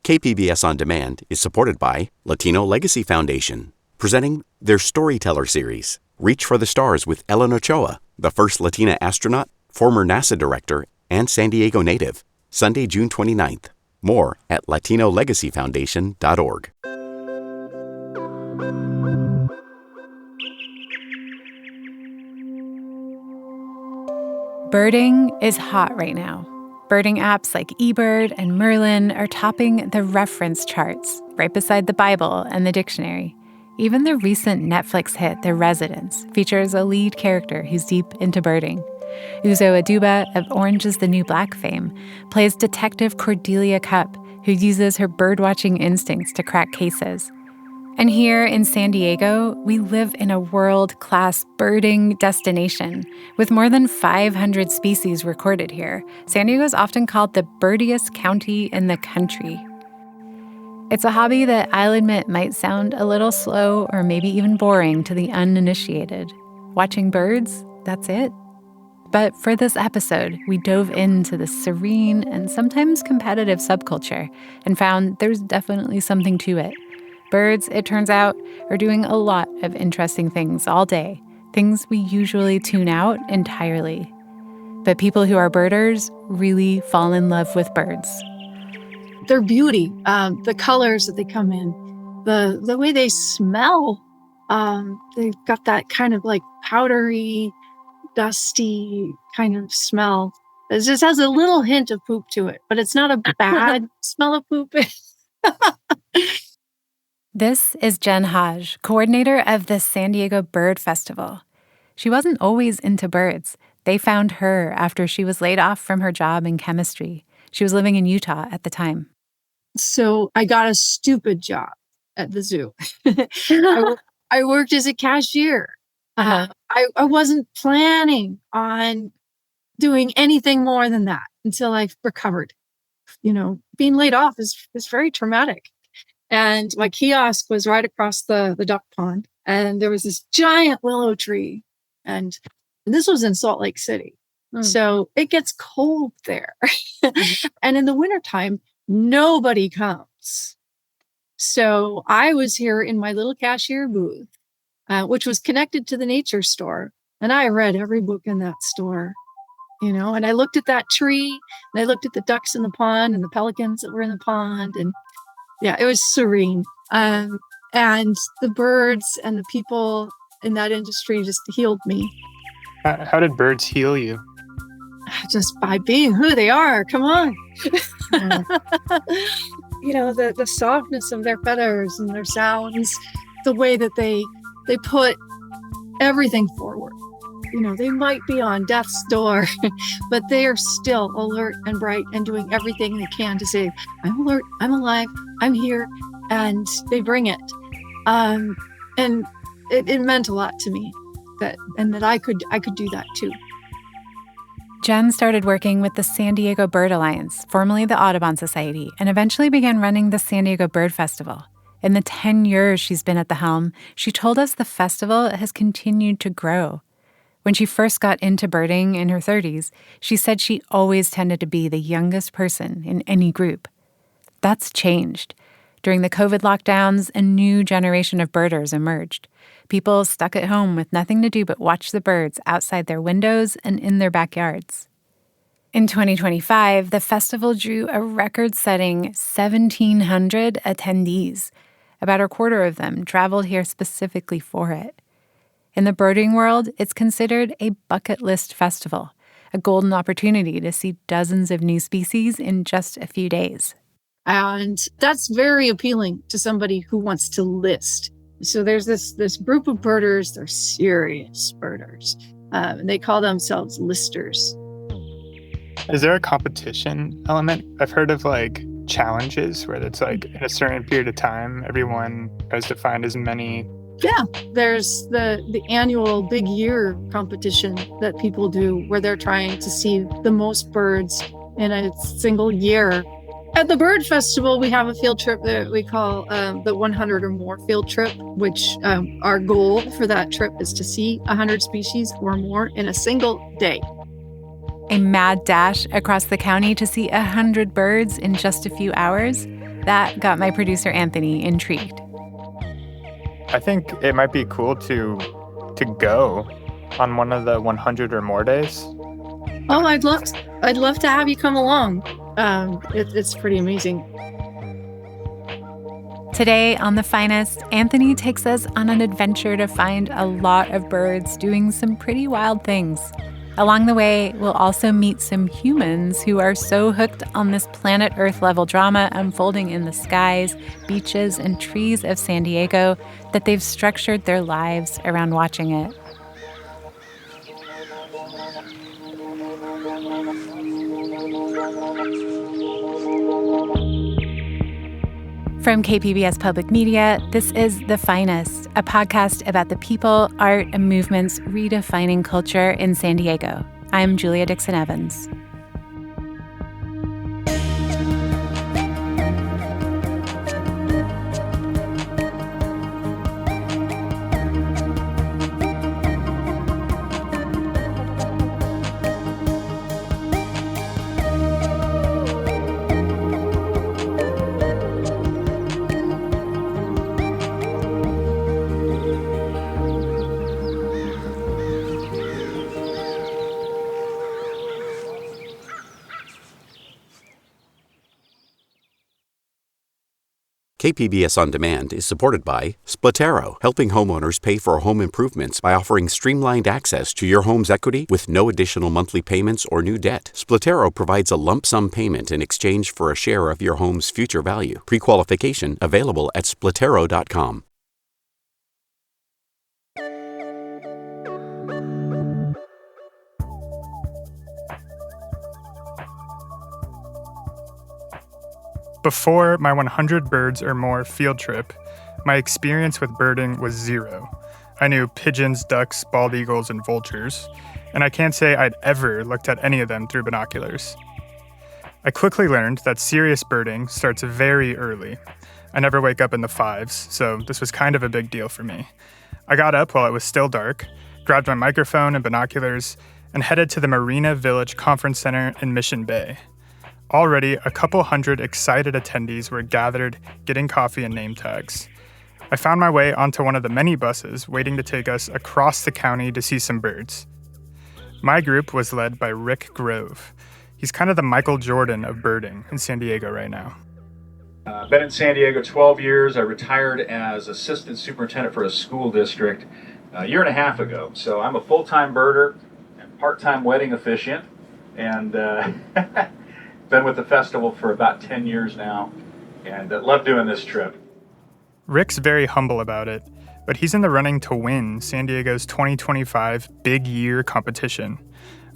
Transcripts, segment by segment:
KPBS On Demand is supported by Latino Legacy Foundation, presenting their Storyteller series, Reach for the Stars with Ellen Ochoa, the first Latina astronaut, former NASA director, and San Diego native, Sunday, June 29th. More at latinolegacyfoundation.org. Birding is hot right now. Birding apps like eBird and Merlin are topping the reference charts right beside the Bible and the dictionary. Even the recent Netflix hit The Residence features a lead character who's deep into birding. Uzo Aduba of Orange is the New Black fame plays Detective Cordelia Cupp, who uses her birdwatching instincts to crack cases. And here in San Diego, we live in a world-class birding destination. With more than 500 species recorded here, San Diego is often called the birdiest county in the country. It's a hobby that I'll admit might sound a little slow or maybe even boring to the uninitiated. Watching birds, that's it. But for this episode, we dove into the serene and sometimes competitive subculture and found there's definitely something to it. Birds, it turns out, are doing a lot of interesting things all day, things we usually tune out entirely. But people who are birders really fall in love with birds. Their beauty, the colors that they come in, the way they smell, they've got that kind of like powdery, dusty kind of smell. It just has a little hint of poop to it, but it's not a bad smell of poop. This is Jen Hodge, coordinator of the San Diego Bird Festival. She wasn't always into birds. They found her after she was laid off from her job in chemistry. She was living in Utah at the time. So I got a stupid job at the zoo. I worked as a cashier. I wasn't planning on doing anything more than that until I recovered. You know, being laid off is very traumatic. And my kiosk was right across the duck pond. And there was this giant willow tree. And this was in Salt Lake City. So it gets cold there. And in the wintertime, nobody comes. So I was here in my little cashier booth, which was connected to the nature store. And I read every book in that store, you know, and I looked at that tree and I looked at the ducks in the pond and the pelicans that were in the pond. And yeah, it was serene. And the birds and the people in that industry just healed me. How did birds heal you? Just by being who they are. Come on. You know, the softness of their feathers and their sounds, the way that they put everything forward. You know, they might be on death's door, but they are still alert and bright and doing everything they can to say, I'm alert, I'm alive, I'm here, and they bring it. And it meant a lot to me that I could do that too. Jen started working with the San Diego Bird Alliance, formerly the Audubon Society, and eventually began running the San Diego Bird Festival. In the 10 years she's been at the helm, she told us the festival has continued to grow. When she first got into birding in her 30s, she said she always tended to be the youngest person in any group. That's changed. During the COVID lockdowns, a new generation of birders emerged. People stuck at home with nothing to do but watch the birds outside their windows and in their backyards. In 2025, the festival drew a record-setting 1,700 attendees. About a quarter of them traveled here specifically for it. In the birding world, it's considered a bucket list festival, a golden opportunity to see dozens of new species in just a few days. And that's very appealing to somebody who wants to list. So there's this group of birders, they're serious birders. And they call themselves listers. Is there a competition element? I've heard of like challenges where it's like in a certain period of time, everyone tries to find as many. Yeah, there's the annual big year competition that people do where they're trying to see the most birds in a single year. At the Bird Festival, we have a field trip that we call the 100 or more field trip, which our goal for that trip is to see 100 species or more in a single day. A mad dash across the county to see 100 birds in just a few hours? That got my producer Anthony intrigued. I think it might be cool to go on one of the 100 or more days. Oh, I'd love to have you come along. It's pretty amazing. Today on The Finest, Anthony takes us on an adventure to find a lot of birds doing some pretty wild things. Along the way, we'll also meet some humans who are so hooked on this planet Earth level drama unfolding in the skies, beaches, and trees of San Diego that they've structured their lives around watching it. From KPBS Public Media, this is The Finest, a podcast about the people, art, and movements redefining culture in San Diego. I'm Julia Dixon Evans. KPBS On Demand is supported by Splatero, helping homeowners pay for home improvements by offering streamlined access to your home's equity with no additional monthly payments or new debt. Splatero provides a lump sum payment in exchange for a share of your home's future value. Pre-qualification available at splatero.com. Before my 100 birds or more field trip, my experience with birding was zero. I knew pigeons, ducks, bald eagles, and vultures, and I can't say I'd ever looked at any of them through binoculars. I quickly learned that serious birding starts very early. I never wake up in the 5s, so this was kind of a big deal for me. I got up while it was still dark, grabbed my microphone and binoculars, and headed to the Marina Village Conference Center in Mission Bay. Already, a couple hundred excited attendees were gathered, getting coffee and name tags. I found my way onto one of the many buses waiting to take us across the county to see some birds. My group was led by Rick Grove. He's kind of the Michael Jordan of birding in San Diego right now. I've been in San Diego 12 years. I retired as assistant superintendent for a school district a year and a half ago. So I'm a full-time birder and part-time wedding officiant, and been with the festival for about 10 years now, and love doing this trip. Rick's very humble about it, but he's in the running to win San Diego's 2025 Big Year competition,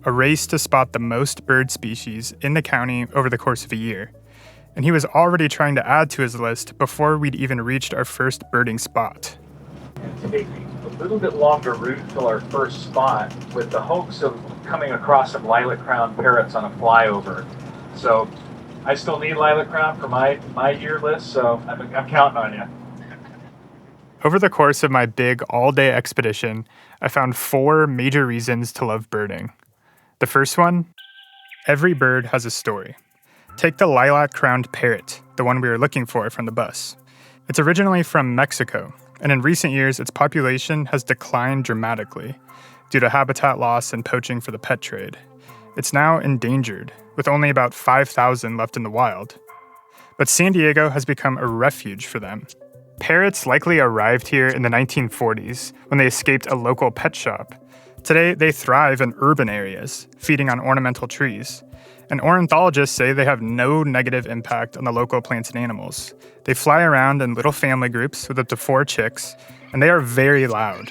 a race to spot the most bird species in the county over the course of a year. And he was already trying to add to his list before we'd even reached our first birding spot. And taking a little bit longer route till our first spot with the hopes of coming across some lilac-crowned parrots on a flyover. So I still need lilac crown for my year list, so I'm counting on you. Over the course of my big all-day expedition, I found 4 major reasons to love birding. The first one, every bird has a story. Take the lilac-crowned parrot, the one we were looking for from the bus. It's originally from Mexico, and in recent years its population has declined dramatically due to habitat loss and poaching for the pet trade. It's now endangered, with only about 5,000 left in the wild. But San Diego has become a refuge for them. Parrots likely arrived here in the 1940s when they escaped a local pet shop. Today, they thrive in urban areas, feeding on ornamental trees. And ornithologists say they have no negative impact on the local plants and animals. They fly around in little family groups with up to 4 chicks, and they are very loud.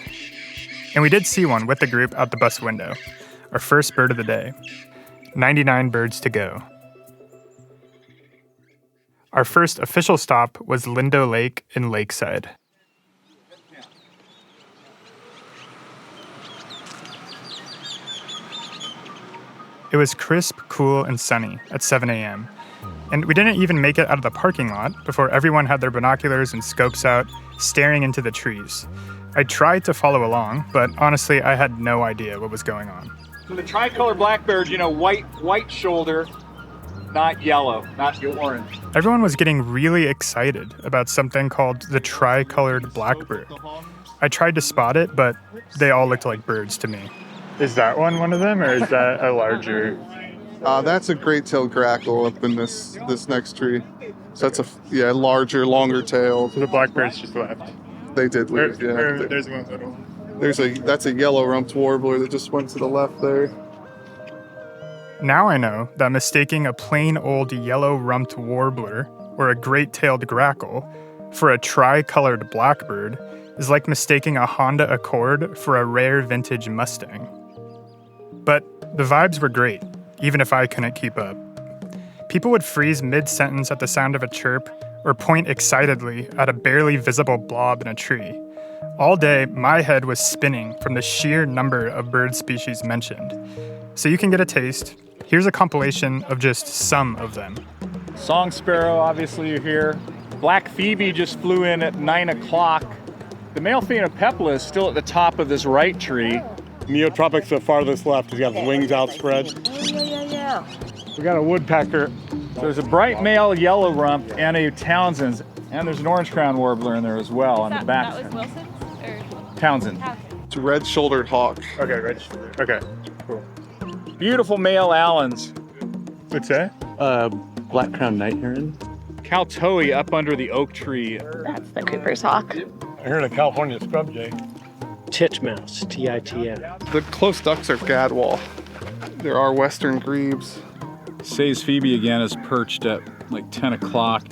And we did see one with the group out the bus window. Our first bird of the day. 99 birds to go. Our first official stop was Lindo Lake in Lakeside. It was crisp, cool, and sunny at 7 a.m. And we didn't even make it out of the parking lot before everyone had their binoculars and scopes out, staring into the trees. I tried to follow along, but honestly, I had no idea what was going on. So the tricolor blackbird, white shoulder, not yellow, not orange. Everyone was getting really excited about something called the tricolored blackbird. I tried to spot it, but they all looked like birds to me. Is that one of them, or is that a larger? That's a great-tailed grackle up in this next tree. So that's a larger, longer tail. So the blackbirds just left. They did leave. There's one little. That's a yellow-rumped warbler that just went to the left there. Now I know that mistaking a plain old yellow-rumped warbler or a great-tailed grackle for a tricolored blackbird is like mistaking a Honda Accord for a rare vintage Mustang. But the vibes were great, even if I couldn't keep up. People would freeze mid-sentence at the sound of a chirp or point excitedly at a barely visible blob in a tree. All day, my head was spinning from the sheer number of bird species mentioned. So you can get a taste. Here's a compilation of just some of them. Song sparrow, obviously you're here. Black phoebe just flew in at 9 o'clock. The male phainopepla is still at the top of this right tree. Neotropic's the farthest left. He's got his wings outspread. Yeah. We got a woodpecker. So there's a bright male yellow rump and a Townsend's. And there's an orange crown warbler in there as well on the back. That was Wilson's? Or Townsend. It's a red-shouldered hawk. Okay, red-shouldered. Okay, cool. Beautiful male Allens. What's that? Black crowned night heron. Kaltoe up under the oak tree. that's the Cooper's hawk. I heard a California scrub jay. Titmouse, Titm. The close ducks are gadwall. There are western grebes. Say's phoebe again is perched at like 10 o'clock.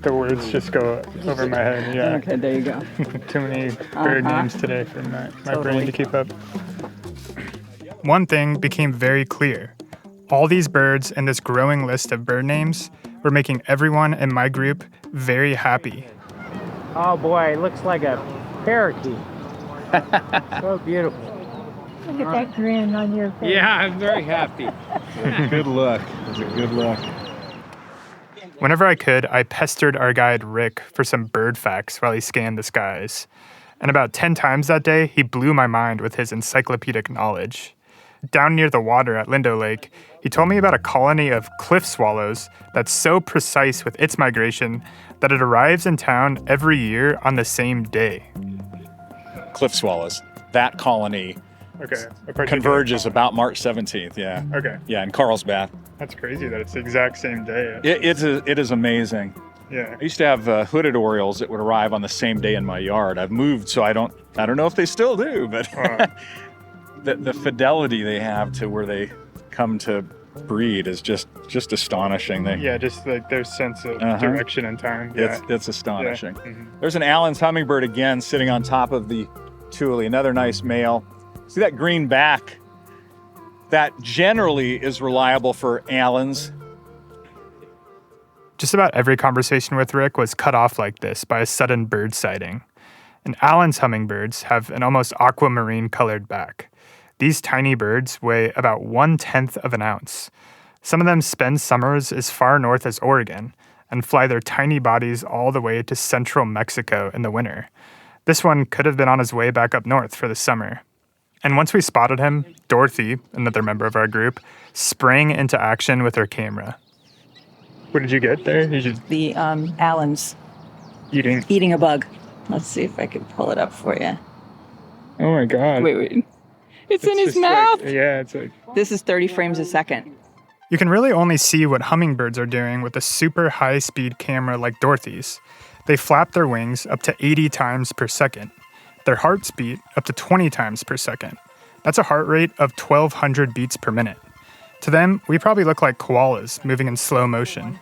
The words just go over my head, yeah. Okay, there you go. Too many bird names today for my brain to keep up. One thing became very clear. All these birds and this growing list of bird names were making everyone in my group very happy. Oh boy, it looks like a parakeet. So beautiful. Look at that grin on your face. Yeah, I'm very happy. Good look. It was a good look. Whenever I could, I pestered our guide Rick for some bird facts while he scanned the skies. And about 10 times that day, he blew my mind with his encyclopedic knowledge. Down near the water at Lindo Lake, he told me about a colony of cliff swallows that's so precise with its migration that it arrives in town every year on the same day. Cliff swallows. That colony converges about March 17th, yeah. Okay. Yeah, in Carlsbad. That's crazy that it's the exact same day. It is amazing. Yeah. I used to have hooded orioles that would arrive on the same day in my yard. I've moved, so I don't know if they still do, but the fidelity they have to where they come to breed is just astonishing. Just like their sense of direction and time. It's astonishing. Yeah. Mm-hmm. There's an Allen's hummingbird again sitting on top of the tule, another nice male. See that green back? That generally is reliable for Allen's. Just about every conversation with Rick was cut off like this by a sudden bird sighting. And Allen's hummingbirds have an almost aquamarine colored back. These tiny birds weigh about 1/10 of an ounce. Some of them spend summers as far north as Oregon and fly their tiny bodies all the way to central Mexico in the winter. This one could have been on his way back up north for the summer. And once we spotted him, Dorothy, another member of our group, sprang into action with her camera. What did you get there? The Allen's eating a bug. Let's see if I can pull it up for you. Oh my God. Wait. It's in his mouth. It's like... This is 30 frames a second. You can really only see what hummingbirds are doing with a super high-speed camera like Dorothy's. They flap their wings up to 80 times per second. Their hearts beat up to 20 times per second. That's a heart rate of 1,200 beats per minute. To them, we probably look like koalas moving in slow motion.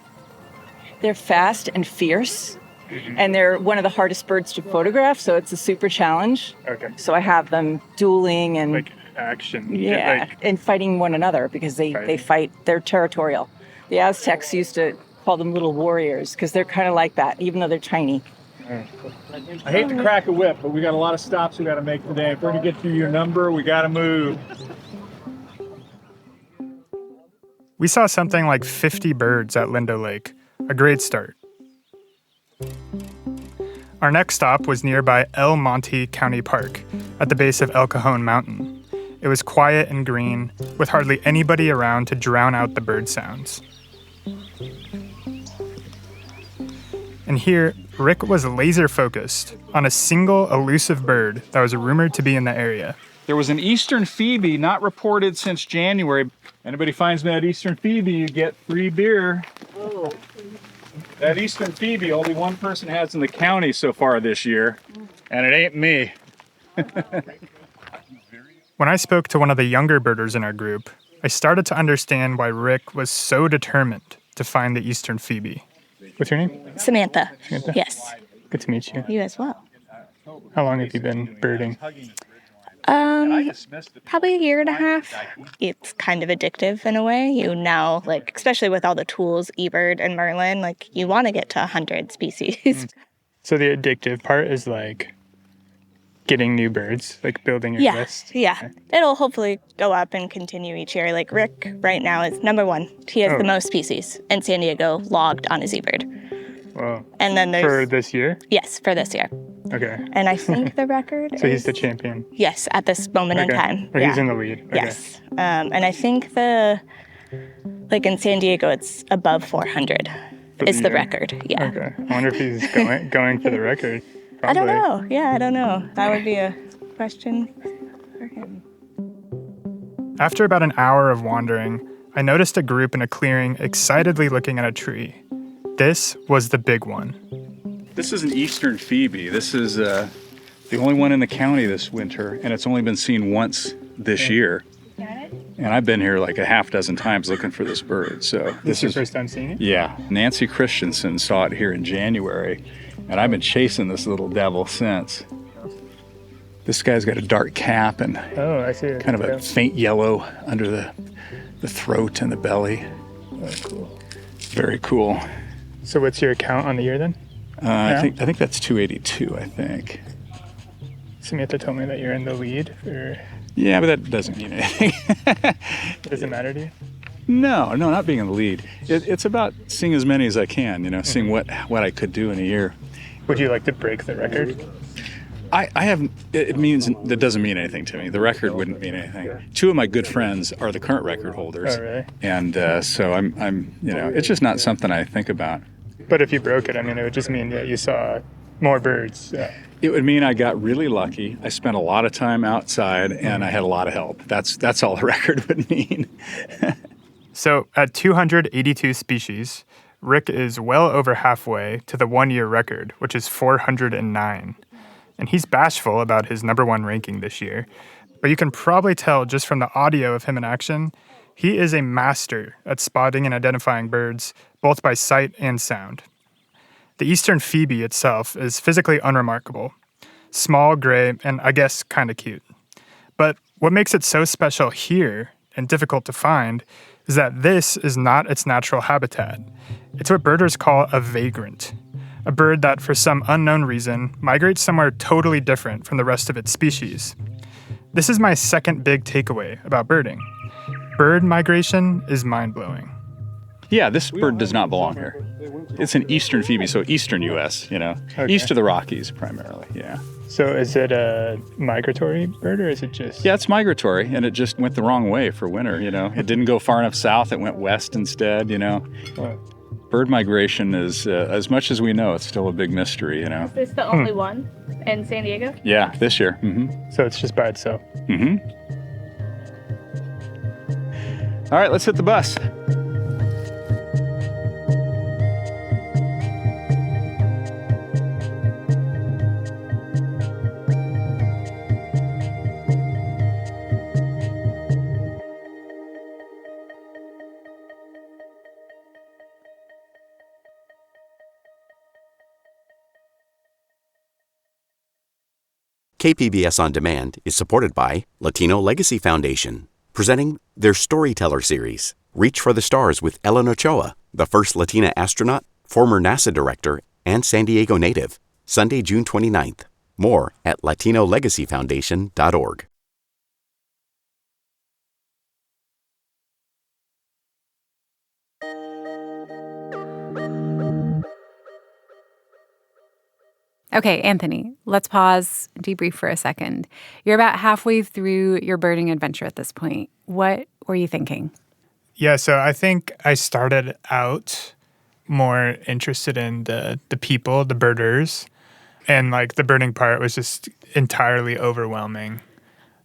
They're fast and fierce, and they're one of the hardest birds to photograph, so it's a super challenge. Okay. So I have them dueling and... Like action. Yeah, and fighting one another because they fight. They're territorial. The Aztecs used to call them little warriors because they're kind of like that, even though they're tiny. I hate to crack a whip, but we got a lot of stops we got to make today. If we're going to get to your number, we got to move. We saw something like 50 birds at Lindo Lake, a great start. Our next stop was nearby El Monte County Park, at the base of El Cajon Mountain. It was quiet and green, with hardly anybody around to drown out the bird sounds. And here, Rick was laser focused on a single elusive bird that was rumored to be in the area. There was an eastern phoebe not reported since January. Anybody finds me that eastern phoebe, you get free beer. Oh. That eastern phoebe, only one person has in the county so far this year, and it ain't me. When I spoke to one of the younger birders in our group, I started to understand why Rick was so determined to find the eastern phoebe. What's your name? Samantha. Samantha? Yes. Good to meet you. You as well. How long have you been birding? Probably a year and a half. It's kind of addictive in a way. You now, like, especially with all the tools, eBird and Merlin, like, you want to get to 100 species. So the addictive part is like getting new birds, like building your list? Yeah. Okay. It'll hopefully go up and continue each year. Like Rick right now is number one. He has the most species in San Diego logged on his eBird. Wow. And then there's... For this year? Yes, for this year. Okay. And I think the record So he's the champion? Yes, at this moment in time. Or he's in the lead? Okay. Yes. And I think like in San Diego, it's above 400 is the record. Yeah. Okay. I wonder if he's going for the record. Probably. I don't know. Yeah, I don't know. That would be a question for him. After about an hour of wandering, I noticed a group in a clearing excitedly looking at a tree. This was the big one. This is an eastern phoebe. This is the only one in the county this winter, and it's only been seen once this year. And I've been here like a half dozen times looking for this bird. So This is your first time seeing it? Yeah. Nancy Christensen saw it here in January, and I've been chasing this little devil since. This guy's got a dark cap and I see it. kind of a faint yellow under the throat and the belly. Oh, cool. Very cool. So what's your count on the year then? I think that's 282, I think. Samantha told me that you're in the lead. Yeah, but that doesn't mean anything. Does it matter to you? No, not being in the lead. It's about seeing as many as I can, seeing what I could do in a year. Would you like to break the record? I have, it means, that doesn't mean anything to me. The record wouldn't mean anything. Two of my good friends are the current record holders. Oh, really? And so I'm it's just not something I think about. But if you broke it, it would just mean that you saw more birds. Yeah. It would mean I got really lucky. I spent a lot of time outside and I had a lot of help. That's all the record would mean. So at 282 species, Rick is well over halfway to the one-year record, which is 409. And he's bashful about his number one ranking this year. But you can probably tell just from the audio of him in action, he is a master at spotting and identifying birds, both by sight and sound. The eastern phoebe itself is physically unremarkable. Small, gray, and I guess kind of cute. But what makes it so special here and difficult to find is that this is not its natural habitat. It's what birders call a vagrant, a bird that for some unknown reason migrates somewhere totally different from the rest of its species. This is my second big takeaway about birding. Bird migration is mind-blowing. Yeah, this bird does not belong here. It's an eastern phoebe, so eastern U.S., Okay. East of the Rockies primarily, yeah. So is it a migratory bird or is it just... Yeah, it's migratory, and it just went the wrong way for winter, It didn't go far enough south, it went west instead, What? Bird migration is, as much as we know, it's still a big mystery, Is this the only one in San Diego? Yeah, this year. Mm-hmm. So it's just by itself? Mm-hmm. All right, let's hit the bus. KPBS On Demand is supported by Latino Legacy Foundation, presenting their Storyteller series, Reach for the Stars with Ellen Ochoa, the first Latina astronaut, former NASA director, and San Diego native, Sunday, June 29th. More at latinolegacyfoundation.org. Okay, Anthony, let's pause, debrief for a second. You're about halfway through your birding adventure at this point. What were you thinking? Yeah, so I think I started out more interested in the people, the birders. And like the birding part was just entirely overwhelming.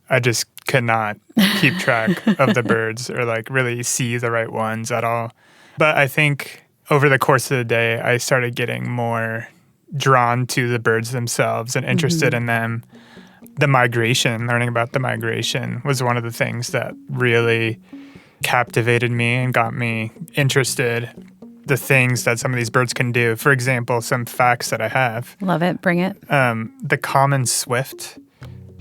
I just could not keep track of the birds or like really see the right ones at all. But I think over the course of the day, I started getting more drawn to the birds themselves and interested in them. The migration, learning about the migration was one of the things that really captivated me and got me interested. The things that some of these birds can do. For example, some facts that I have. Love it. Bring it. The common swift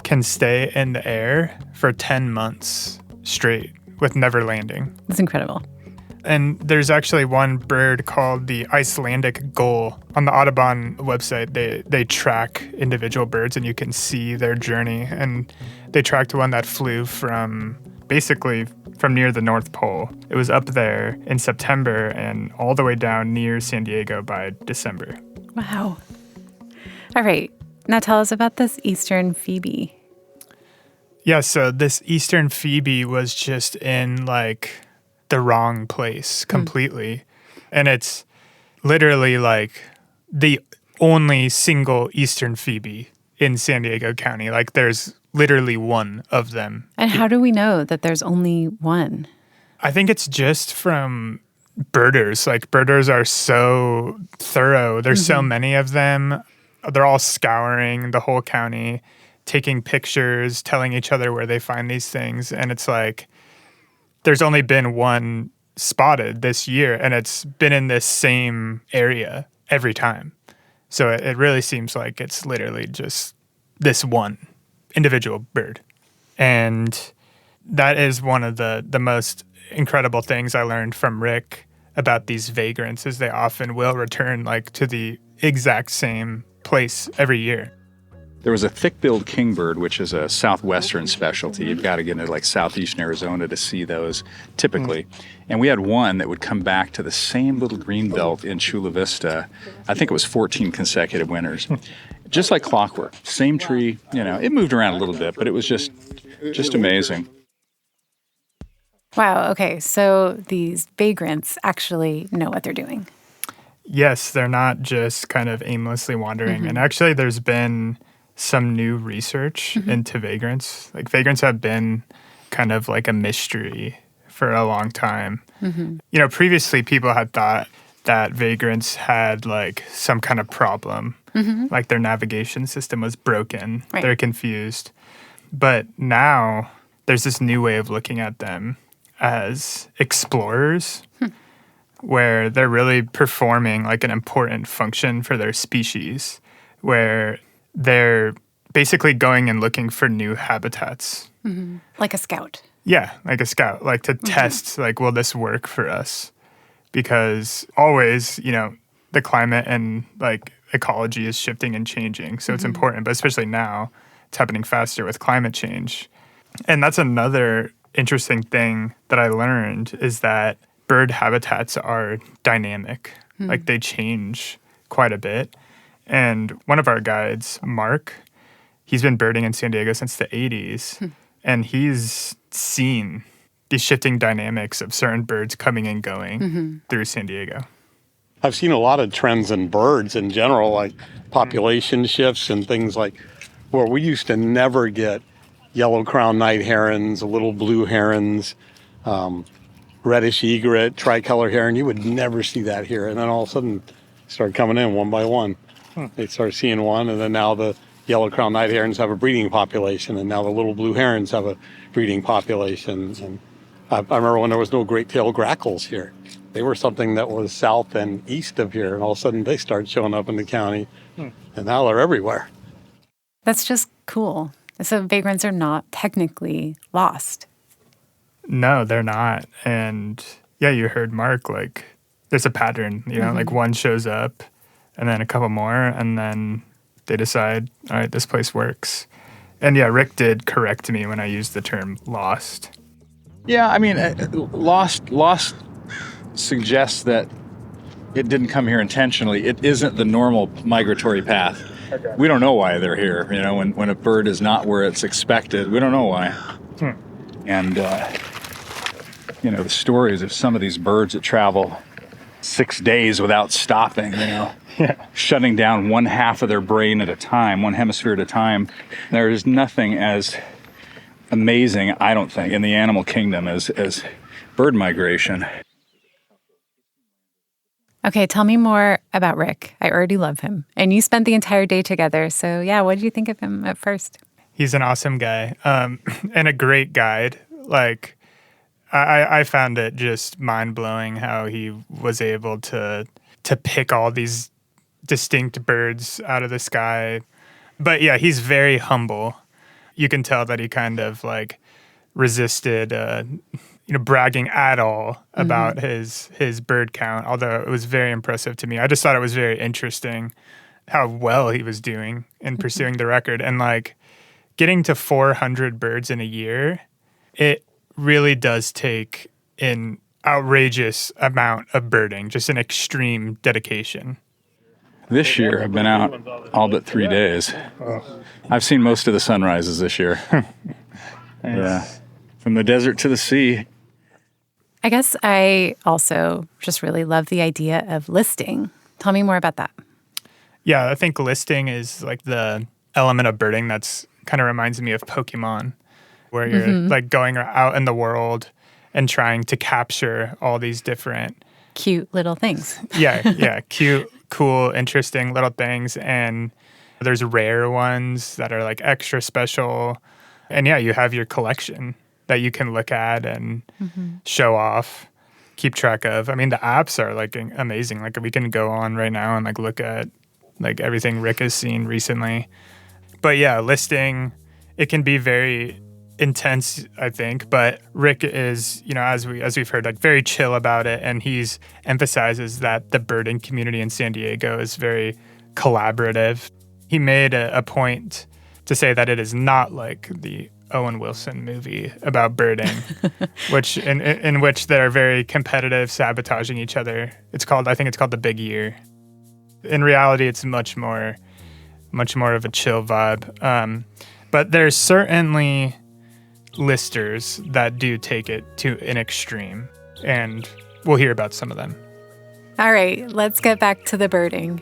can stay in the air for 10 months straight with never landing. That's incredible. And there's actually one bird called the Icelandic gull. On the Audubon website, they track individual birds and you can see their journey. And they tracked one that flew from basically from near the North Pole. It was up there in September and all the way down near San Diego by December. Wow. All right. Now tell us about this eastern phoebe. Yeah, so this eastern phoebe was just in like the wrong place completely. And it's literally like the only single eastern phoebe in San Diego County. Like there's literally one of them. And how do we know that there's only one? I think it's just from birders. Like birders are so thorough. There's so many of them. They're all scouring the whole county, taking pictures, telling each other where they find these things. And it's like, there's only been one spotted this year, and it's been in this same area every time. So it really seems like it's literally just this one individual bird. And that is one of the most incredible things I learned from Rick about these vagrants is they often will return like to the exact same place every year. There was a thick-billed kingbird, which is a southwestern specialty. You've got to get into like southeastern Arizona to see those typically. And we had one that would come back to the same little green belt in Chula Vista. I think it was 14 consecutive winters. Just like clockwork. Same tree, it moved around a little bit, but it was just amazing. Wow, okay. So these vagrants actually know what they're doing. Yes, they're not just kind of aimlessly wandering. And actually there's been some new research into vagrants. Like vagrants have been kind of like a mystery for a long time. Previously people had thought that vagrants had like some kind of problem, like their navigation system was broken. Right. They're confused. But now there's this new way of looking at them as explorers, where they're really performing like an important function for their species, where they're basically going and looking for new habitats. Like a scout. Yeah, like a scout, like to test, like, will this work for us? Because always, the climate and like ecology is shifting and changing. So it's important, but especially now, it's happening faster with climate change. And that's another interesting thing that I learned is that bird habitats are dynamic. Like they change quite a bit. And one of our guides, Mark, he's been birding in San Diego since the 80s. And he's seen the shifting dynamics of certain birds coming and going through San Diego. I've seen a lot of trends in birds in general, like population shifts and things like where we used to never get yellow-crowned night herons, little blue herons, reddish egret, tricolor heron. You would never see that here. And then all of a sudden, started coming in one by one. They started seeing one, and then now the yellow-crowned night herons have a breeding population, and now the little blue herons have a breeding population. And I remember when there was no great-tailed grackles here. They were something that was south and east of here, and all of a sudden they started showing up in the county, and now they're everywhere. That's just cool. So vagrants are not technically lost. No, they're not. And yeah, you heard Mark, like, there's a pattern, like one shows up and then a couple more, and then they decide, all right, this place works. And yeah, Rick did correct me when I used the term lost. Yeah, I mean, lost suggests that it didn't come here intentionally. It isn't the normal migratory path. Okay. We don't know why they're here. When a bird is not where it's expected, we don't know why. And, the stories of some of these birds that travel 6 days without stopping, shutting down one half of their brain at a time, one hemisphere at a time. There is nothing as amazing, I don't think, in the animal kingdom as bird migration. Okay, tell me more about Rick. I already love him. And you spent the entire day together. So yeah, what did you think of him at first? He's an awesome guy and a great guide. Like, I found it just mind-blowing how he was able to pick all these distinct birds out of the sky. But yeah, he's very humble. You can tell that he kind of like resisted bragging at all about his bird count, although it was very impressive to me. I just thought it was very interesting how well he was doing in pursuing the record. And like getting to 400 birds in a year, it really does take an outrageous amount of birding, just an extreme dedication. This year, I've been out all but 3 days. I've seen most of the sunrises this year. Yeah, from the desert to the sea. I guess I also just really love the idea of listing. Tell me more about that. Yeah, I think listing is like the element of birding that's kind of reminds me of Pokemon, where you're like going out in the world and trying to capture all these different cute little things. Yeah, cute, cool, interesting little things. And there's rare ones that are like extra special. And yeah, you have your collection that you can look at and show off, keep track of. I mean, the apps are like amazing. Like we can go on right now and like look at like everything Rick has seen recently. But yeah, listing, it can be very intense, I think. But Rick is, as we've heard, like very chill about it, and he's emphasizes that the birding community in San Diego is very collaborative. He made a point to say that it is not like the Owen Wilson movie about birding, which in which they're very competitive, sabotaging each other. I think it's called The Big Year. In reality, it's much more of a chill vibe. But there's certainly listers that do take it to an extreme, and we'll hear about some of them. All right, let's get back to the birding.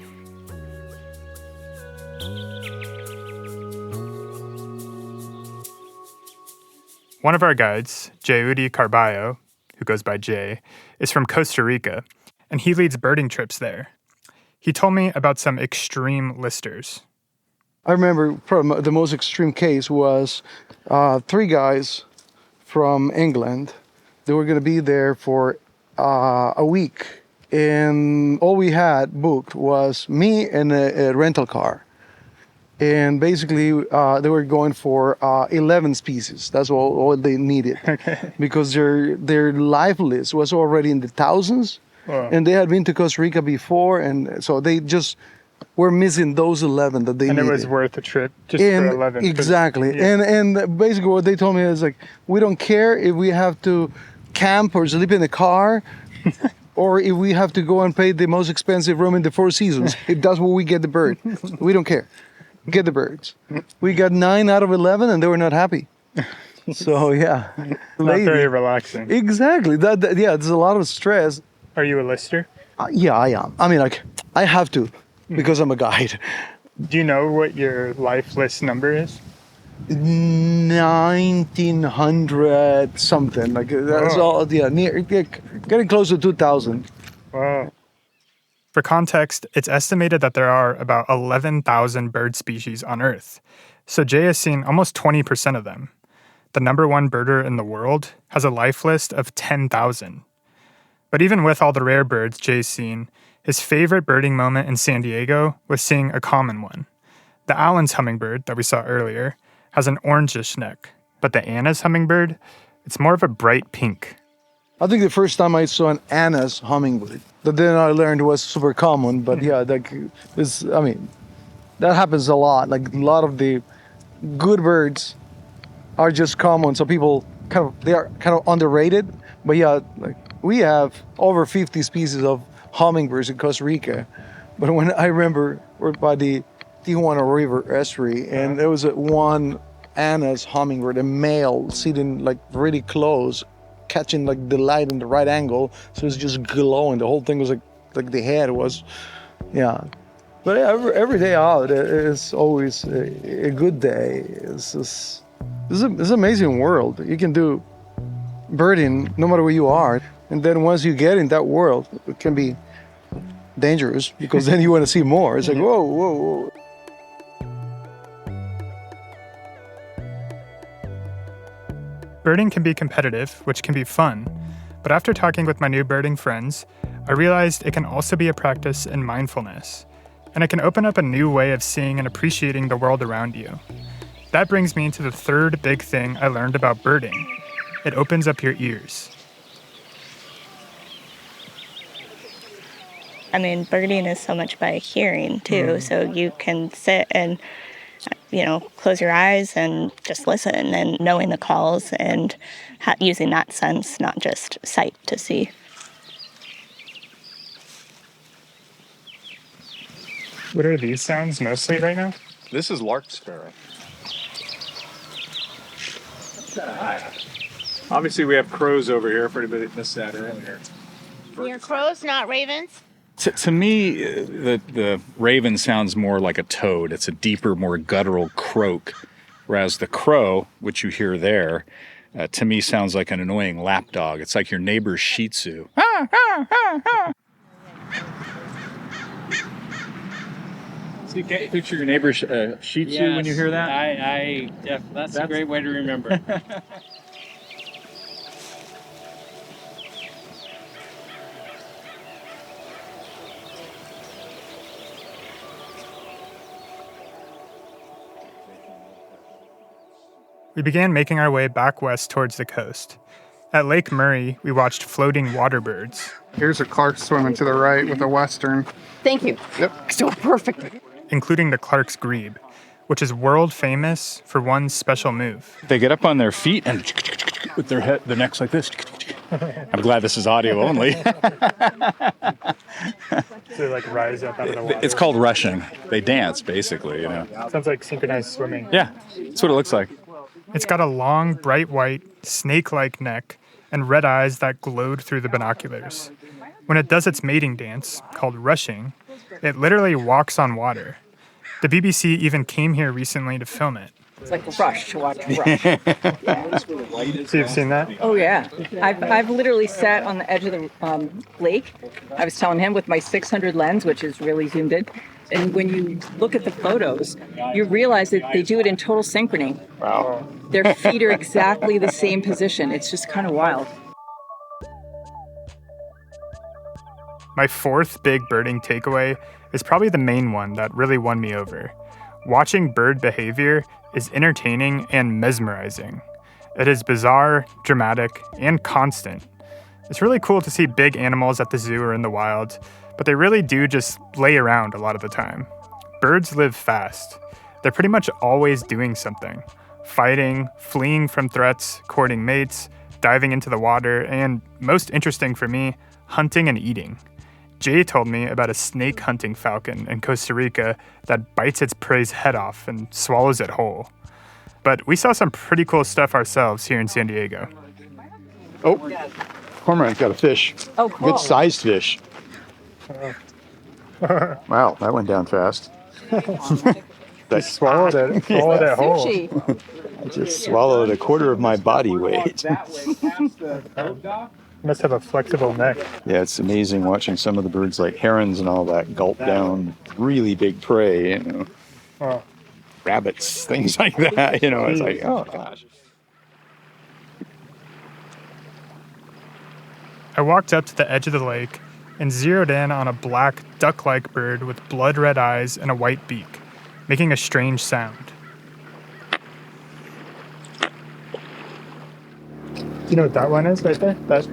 One of our guides, Jeudy Carballo, who goes by Jay, is from Costa Rica, and he leads birding trips there. He told me about some extreme listers. I remember the most extreme case was 3 guys from England. They were going to be there for a week, and all we had booked was me and a rental car. And basically, they were going for 11 species. That's all they needed. Okay. Because their life list was already in the thousands. Wow. And they had been to Costa Rica before. And so they just were missing those 11 that they needed. And it was worth a trip just for 11. Exactly. Yeah. And basically what they told me is like, we don't care if we have to camp or sleep in the car. Or if we have to go and pay the most expensive room in the Four Seasons. If that's where we get the bird. We don't care. Get the birds. We got 9 out of 11 and they were not happy. So yeah. Not very relaxing. Exactly. There's a lot of stress. Are you a lister? Yeah, I am. I mean, like, I have to because I'm a guide. Do you know what your life list number is? 1900 something. Like that's all. Yeah, getting close to 2000. Wow. For context, it's estimated that there are about 11,000 bird species on Earth, so Jay has seen almost 20% of them. The number one birder in the world has a life list of 10,000. But even with all the rare birds Jay's seen, his favorite birding moment in San Diego was seeing a common one. The Allen's hummingbird that we saw earlier has an orangish neck, but the Anna's hummingbird, it's more of a bright pink. I think the first time I saw an Anna's hummingbird, that then I learned was super common, but yeah, that happens a lot. Like a lot of the good birds are just common, so people they are kind of underrated. But yeah, like we have over 50 species of hummingbirds in Costa Rica. But when I remember we're by the Tijuana River estuary, and there was one Anna's hummingbird, a male, sitting like really close, catching like the light in the right angle, so it's just glowing. The whole thing was like like the head was, yeah. But every day out is always a good day. It's an amazing world. You can do birding no matter where you are. And then once you get in that world, it can be dangerous because then you want to see more. It's like, whoa, whoa, whoa. Birding can be competitive, which can be fun. But after talking with my new birding friends, I realized it can also be a practice in mindfulness. And it can open up a new way of seeing and appreciating the world around you. That brings me to the third big thing I learned about birding. It opens up your ears. I mean, birding is so much by hearing, too. So you can sit and, close your eyes and just listen and knowing the calls and using that sense, not just sight to see. What are these sounds mostly right now? This is larkspur. Obviously, we have crows over here, if anybody missed that earlier. You're crows, not ravens? To me, the raven sounds more like a toad. It's a deeper, more guttural croak, whereas the crow, which you hear there, to me sounds like an annoying lapdog. It's like your neighbor's Shih Tzu. So you can't picture your neighbor's Shih Tzu when you hear that? That's a great way to remember. We began making our way back west towards the coast. At Lake Murray, we watched floating water birds. Here's a Clark swimming to the right with a Western. Thank you. Yep. So perfect. Including the Clark's grebe, which is world famous for one special move. They get up on their feet and with their necks like this. I'm glad this is audio only. So they rise up out of the water. It's called rushing. They dance, basically, Sounds like synchronized swimming. Yeah, that's what it looks like. It's got a long, bright white, snake-like neck and red eyes that glowed through the binoculars. When it does its mating dance, called rushing, it literally walks on water. The BBC even came here recently to film it. It's like a rush to watch Rush. So you've seen that? Oh, yeah. I've literally sat on the edge of the lake. I was telling him with my 600 lens, which is really zoomed in. And when you look at the photos, you realize that they do it in total synchrony. Wow. Their feet are exactly the same position. It's just kind of wild. My fourth big birding takeaway is probably the main one that really won me over. Watching bird behavior is entertaining and mesmerizing. It is bizarre, dramatic, and constant. It's really cool to see big animals at the zoo or in the wild, but they really do just lay around a lot of the time. Birds live fast. They're pretty much always doing something. Fighting, fleeing from threats, courting mates, diving into the water, and most interesting for me, hunting and eating. Jay told me about a snake hunting falcon in Costa Rica that bites its prey's head off and swallows it whole. But we saw some pretty cool stuff ourselves here in San Diego. Oh, Cormorant got a fish. Oh, cool. Good sized fish. Wow, that went down fast. They swallowed it whole. I just swallowed a quarter of my body weight. Must have a flexible neck. Yeah, it's amazing watching some of the birds like herons and all that gulp down really big prey, Oh. Rabbits, things like that, it's like, oh gosh. I walked up to the edge of the lake and zeroed in on a black, duck-like bird with blood-red eyes and a white beak, making a strange sound. You know what that one is right there? That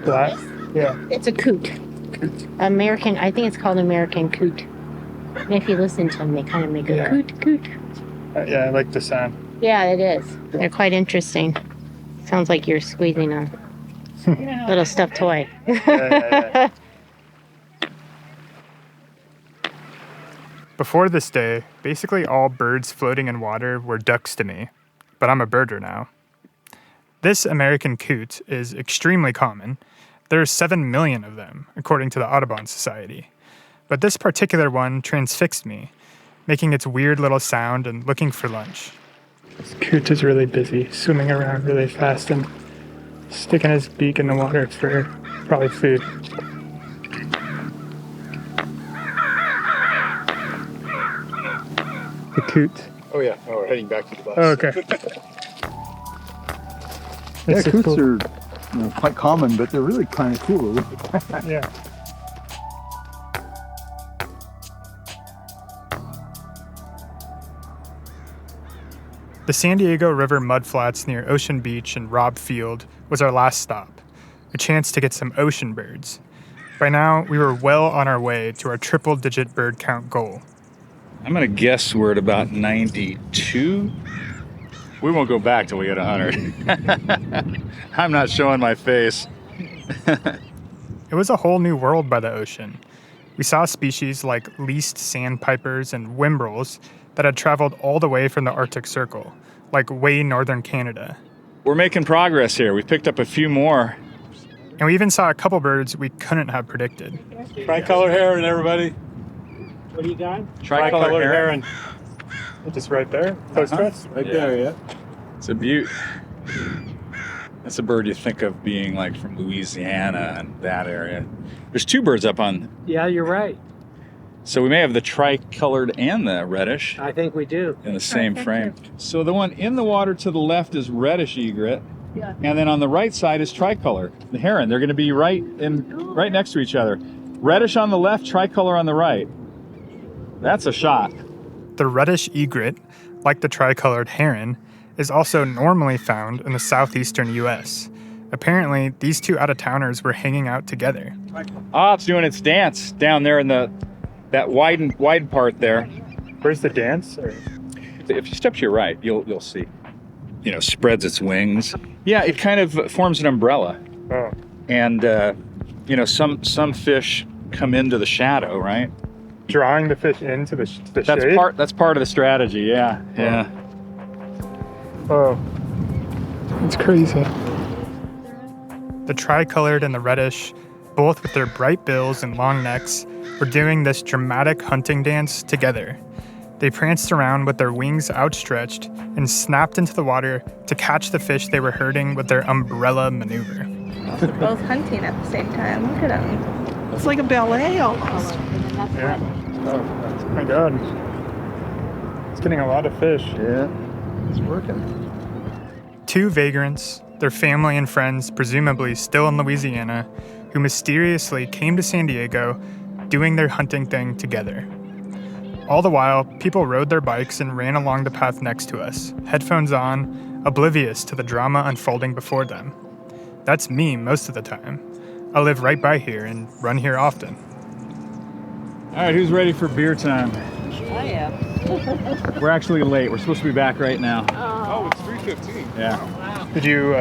black? Yeah. It's a coot. American, I think it's called American coot. And if you listen to them, they kind of make a coot, coot. Yeah, I like the sound. Yeah, it is. They're quite interesting. Sounds like you're squeezing a little stuffed toy. Yeah. Before this day, basically all birds floating in water were ducks to me, but I'm a birder now. This American coot is extremely common. There are 7 million of them, according to the Audubon Society. But this particular one transfixed me, making its weird little sound and looking for lunch. This coot is really busy, swimming around really fast and sticking his beak in the water for probably food. The coot. Oh yeah, we're heading back to the bus. Oh, okay. Yeah, coots are quite common, but they're really kind of cool. Yeah. The San Diego River mudflats near Ocean Beach and Robb Field was our last stop, a chance to get some ocean birds. By now, we were well on our way to our triple-digit bird count goal. I'm going to guess we're at about 92. We won't go back till we get 100. I'm not showing my face. It was a whole new world by the ocean. We saw species like least sandpipers and whimbrels that had traveled all the way from the Arctic Circle, like way northern Canada. We're making progress here. We picked up a few more. And we even saw a couple birds we couldn't have predicted. Tricolor heron, everybody. What are you doing? Tricolor heron. Just right there, close to us. Right there, yeah. It's a beaut. That's a bird you think of being like from Louisiana and that area. There's 2 birds up on. Yeah, you're right. So we may have the tricolored and the reddish I think we do. in the same frame. So the one in the water to the left is reddish egret. Yeah. And then on the right side is tricolor, the heron. They're going to be right next to each other. Reddish on the left, tricolor on the right. That's a shot. The reddish egret, like the tricolored heron, is also normally found in the southeastern U.S. Apparently, these 2 out-of-towners were hanging out together. It's doing its dance down there in that wide part there. Where's the dance? Or? If you step to your right, you'll see. Spreads its wings. Yeah, it kind of forms an umbrella. Oh. And some fish come into the shadow, right? Drawing the fish into the shade? That's part of the strategy, yeah. Oh. Yeah. Oh. It's crazy. The tricolored and the reddish, both with their bright bills and long necks, were doing this dramatic hunting dance together. They pranced around with their wings outstretched and snapped into the water to catch the fish they were herding with their umbrella maneuver. They're both hunting at the same time. Look at them. It's like a ballet almost. Yeah. Oh my God. It's getting a lot of fish. Yeah, it's working. 2 vagrants, their family and friends presumably still in Louisiana, who mysteriously came to San Diego doing their hunting thing together. All the while, people rode their bikes and ran along the path next to us, headphones on, oblivious to the drama unfolding before them. That's me most of the time. I live right by here and run here often. All right, who's ready for beer time? I am. We're actually late. We're supposed to be back right now. Oh, it's 3:15. Yeah. Did you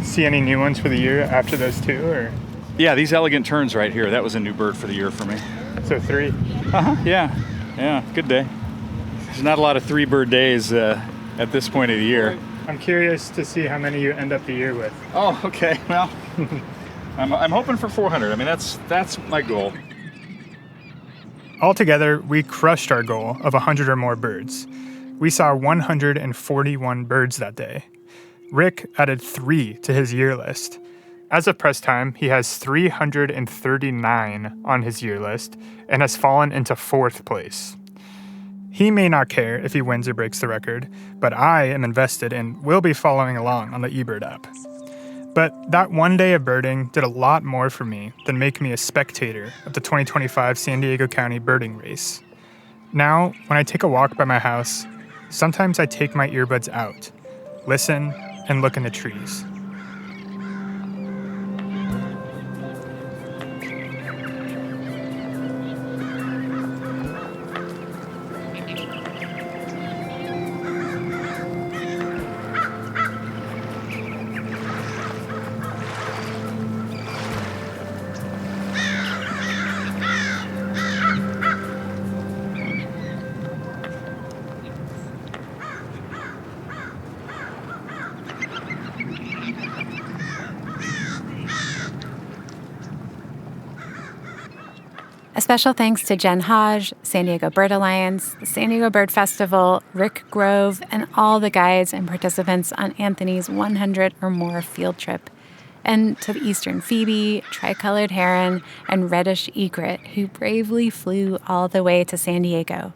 see any new ones for the year after those 2? Or? Yeah, these elegant terns right here. That was a new bird for the year for me. So 3? Yeah. Yeah, good day. There's not a lot of 3-bird days at this point of the year. I'm curious to see how many you end up the year with. Oh, okay. Well, I'm hoping for 400. I mean, that's my goal. Altogether, we crushed our goal of 100 or more birds. We saw 141 birds that day. Rick added 3 to his year list. As of press time, he has 339 on his year list and has fallen into 4th place. He may not care if he wins or breaks the record, but I am invested and will be following along on the eBird app. But that one day of birding did a lot more for me than make me a spectator of the 2025 San Diego County birding race. Now, when I take a walk by my house, sometimes I take my earbuds out, listen, and look in the trees. Special thanks to Jen Hodge, San Diego Bird Alliance, the San Diego Bird Festival, Rick Grove, and all the guides and participants on Anthony's 100 or more field trip. And to the eastern phoebe, tricolored heron, and reddish egret who bravely flew all the way to San Diego.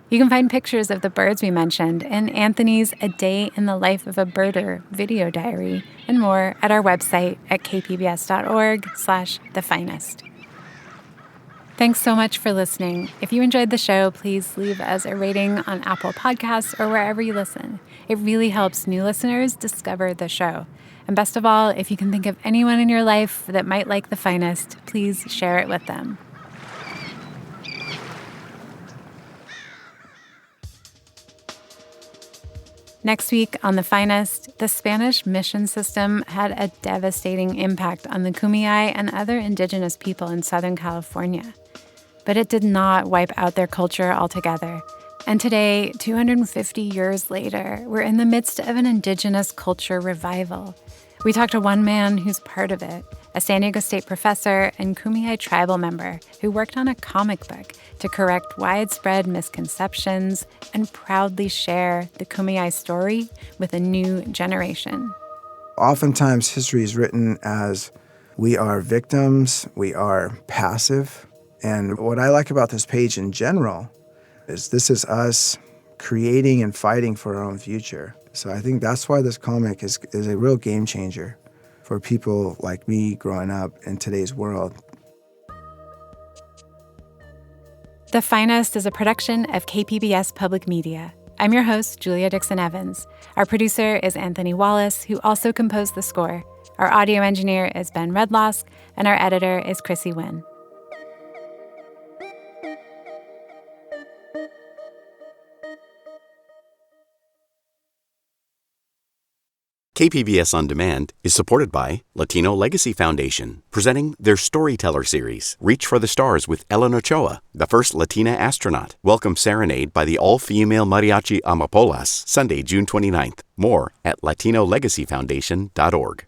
You can find pictures of the birds we mentioned in Anthony's A Day in the Life of a Birder video diary and more at our website at kpbs.org/thefinest. Thanks so much for listening. If you enjoyed the show, please leave us a rating on Apple Podcasts or wherever you listen. It really helps new listeners discover the show. And best of all, if you can think of anyone in your life that might like The Finest, please share it with them. Next week on The Finest, the Spanish mission system had a devastating impact on the Kumeyaay and other indigenous people in Southern California. But it did not wipe out their culture altogether. And today, 250 years later, we're in the midst of an indigenous culture revival. We talked to one man who's part of it, a San Diego State professor and Kumeyaay tribal member who worked on a comic book to correct widespread misconceptions and proudly share the Kumeyaay story with a new generation. Oftentimes, history is written as we are victims, we are passive. And what I like about this page in general is this is us creating and fighting for our own future. So I think that's why this comic is a real game changer for people like me growing up in today's world. The Finest is a production of KPBS Public Media. I'm your host, Julia Dixon-Evans. Our producer is Anthony Wallace, who also composed the score. Our audio engineer is Ben Redlosk, and our editor is Chrissy Wynn. KPBS On Demand is supported by Latino Legacy Foundation, presenting their Storyteller series, Reach for the Stars with Ellen Ochoa, the first Latina astronaut. Welcome Serenade by the all-female mariachi Amapolas, Sunday, June 29th. More at latinolegacyfoundation.org.